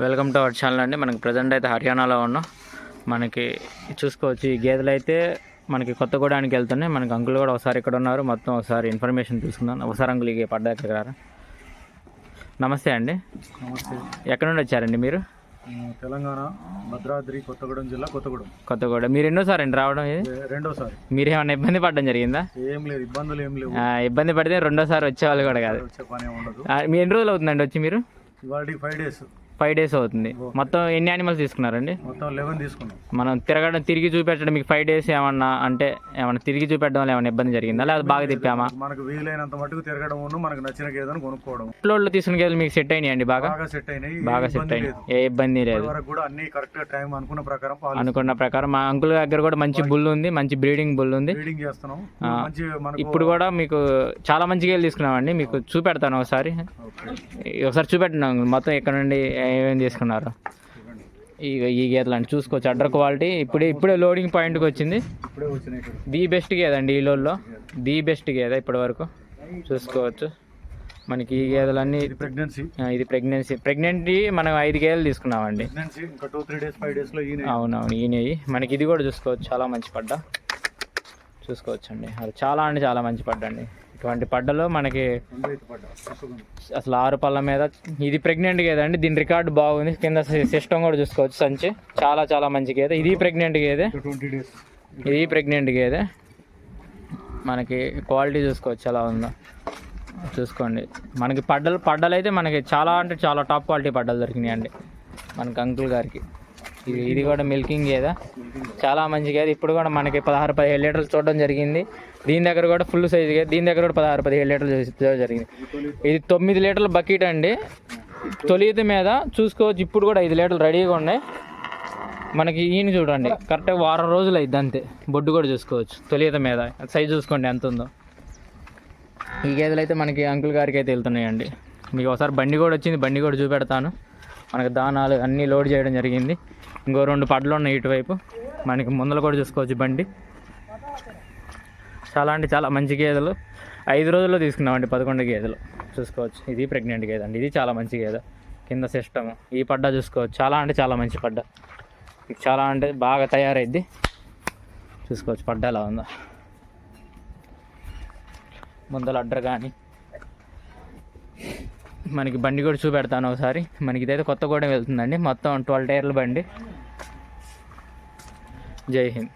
Welcome to our channel అండి. మనకి present అయితే హర్యానాలో ఉన్నాం. మనకి చూసుకోవచ్చు ఈ గేదెలు అయితే మనకి కొత్తగూడానికి వెళ్తున్నాయి. మనకి అంకుల్ కూడా ఒకసారి ఇక్కడ ఉన్నారు. మొత్తం ఒకసారి ఇన్ఫర్మేషన్ తీసుకుందాం. ఒకసారి అంకుల్ ఇక పడ్డాక. నమస్తే అండి. నమస్తే. ఎక్కడ నుండి వచ్చారండి మీరు? తెలంగాణ, భద్రాద్రి కొత్తగూడెం జిల్లా, కొత్తగూడెం. మీరు ఎన్నోసారి అండి రావడం? ఇది రెండోసారి. మీరు ఏమైనా ఇబ్బంది పడడం జరిగిందా? ఏం లేదు, ఇబ్బందులు ఏం లేవు. ఇబ్బంది పడితే రెండోసారి వచ్చేవాళ్ళు కూడా కాదు. వచ్చే పని ఉండదు. మీ ఎన్ని రోజులు అవుతుందండి వచ్చి మీరు? ఇవాళ 5 days. 5 days అవుతుంది. మొత్తం ఎన్ని యానిమల్స్ తీసుకున్నారండి? మొత్తం 11 తీసుకున్నాం. మనం తిరిగి చూపెట్టడం మీకు 5 days ఏమన్నా అంటే ఏమన్నా తిరిగి చూపెట్టడం వల్ల ఏమైనా ఇబ్బంది జరిగిందా, లేదా బాగా తిప్పామా? మనకు వీలైనంత మటుకు తిరగడం, మనకు నచ్చిన గేదెను కొనుక్కోవడం. ఇంట్లో తీసుకున్న గేదెలు మీకు సెట్ అయినాయండి? బాగా సెట్ అయినాయి. ఏ ఇబ్బంది లేదు. కూడా అన్ని కరెక్ట్ గా టైం అనుకున్న ప్రకారం మా అంకుల్ దగ్గర కూడా మంచి బుల్ ఉంది, మంచి బ్రీడింగ్ బుల్ ఉంది. బ్రీడింగ్ చేస్తున్నాం. ఇప్పుడు కూడా మీకు చాలా మంచి గేదెలు తీసుకున్నామండి. మీకు చూపెడతాను ఒకసారి చూపెట్టినాం మొత్తం ఎక్కడ నుండి ఏమేమి తీసుకున్నారు. ఈ గేదెలు అండి చూసుకోవచ్చు. అడ్డర్ క్వాలిటీ ఇప్పుడే లోడింగ్ పాయింట్కి వచ్చింది. ది బెస్ట్ గేదె అండి ఈ లోడ్లో. ది బెస్ట్ గేదె ఇప్పటి వరకు చూసుకోవచ్చు. మనకి ఈ గేదెలన్నీ ఇది ప్రెగ్నెంటీ మనం 5 గేదెలు తీసుకున్నామండి. అవునవును ఈయనవి. మనకి ఇది కూడా చూసుకోవచ్చు. చాలా మంచి పడ్డ చూసుకోవచ్చు అండి. అది చాలా మంచి పడ్డ అండి. ఇటువంటి పడ్డలో మనకి అసలు 6 పళ్ళ మీద. ఇది ప్రెగ్నెంట్ గేదె అండి. దీని రికార్డు బాగుంది. కింద సిస్టమ్ కూడా చూసుకోవచ్చు. సంచి చాలా మంచి గేదె. ఇది ప్రెగ్నెంట్ గేదె. మనకి క్వాలిటీ చూసుకోవచ్చు ఎలా ఉందో చూసుకోండి. మనకి పడ్డలు అయితే మనకి చాలా టాప్ క్వాలిటీ పడ్డలు దొరికినాయండి మనకి అంకుల్ గారికి. ఇది కూడా మిల్కింగ్ గేదె. చాలా మంచి గేదె. ఇప్పుడు కూడా మనకి 16-17 లీటర్లు చూడడం జరిగింది. దీని దగ్గర కూడా ఫుల్ సైజ్ గేదె. దీని దగ్గర కూడా 16-17 లీటర్లు చూడడం జరిగింది. ఇది 9 లీటర్ల బకెట్ అండి. తొలిత మీద చూసుకోవచ్చు. ఇప్పుడు కూడా 5 లీటర్లు రెడీగా ఉన్నాయి. మనకి ఈయన చూడండి కరెక్ట్గా వారం రోజులు అయింది అంతే. బొడ్డు కూడా చూసుకోవచ్చు. తొలిత మీద సైజ్ చూసుకోండి ఎంత ఉందో. ఈ గేదెలు అయితే మనకి అంకుల్ గారికి అయితే వెళ్తున్నాయండి. మీకు ఒకసారి బండి కూడా వచ్చింది. బండి కూడా చూపెడతాను. మనకి దానాలు అన్నీ లోడ్ చేయడం జరిగింది. ఇంకో 2 పడ్డలు ఉన్నాయి ఇటువైపు. మనకి ముందర కూడా చూసుకోవచ్చు బండి. చాలా మంచి గేదెలు. 5 రోజుల్లో తీసుకున్నామండి 11 గేదెలు చూసుకోవచ్చు. ఇది ప్రెగ్నెంట్ గేదె అండి. ఇది చాలా మంచి గేదె. కింద సిస్టమ్ ఈ పడ్డ చూసుకోవచ్చు. చాలా మంచి పడ్డ. బాగా తయారైద్ది చూసుకోవచ్చు. పడ్డ ఎలా ఉందో. ముందర అడ్డర్ కానీ మనకి బండి కూడా చూపెడతాను ఒకసారి. మనకి ఇదైతే కొత్తగూడెం వెళ్తుందండి. మొత్తం 12 టైర్ల బండి. జై హింద్.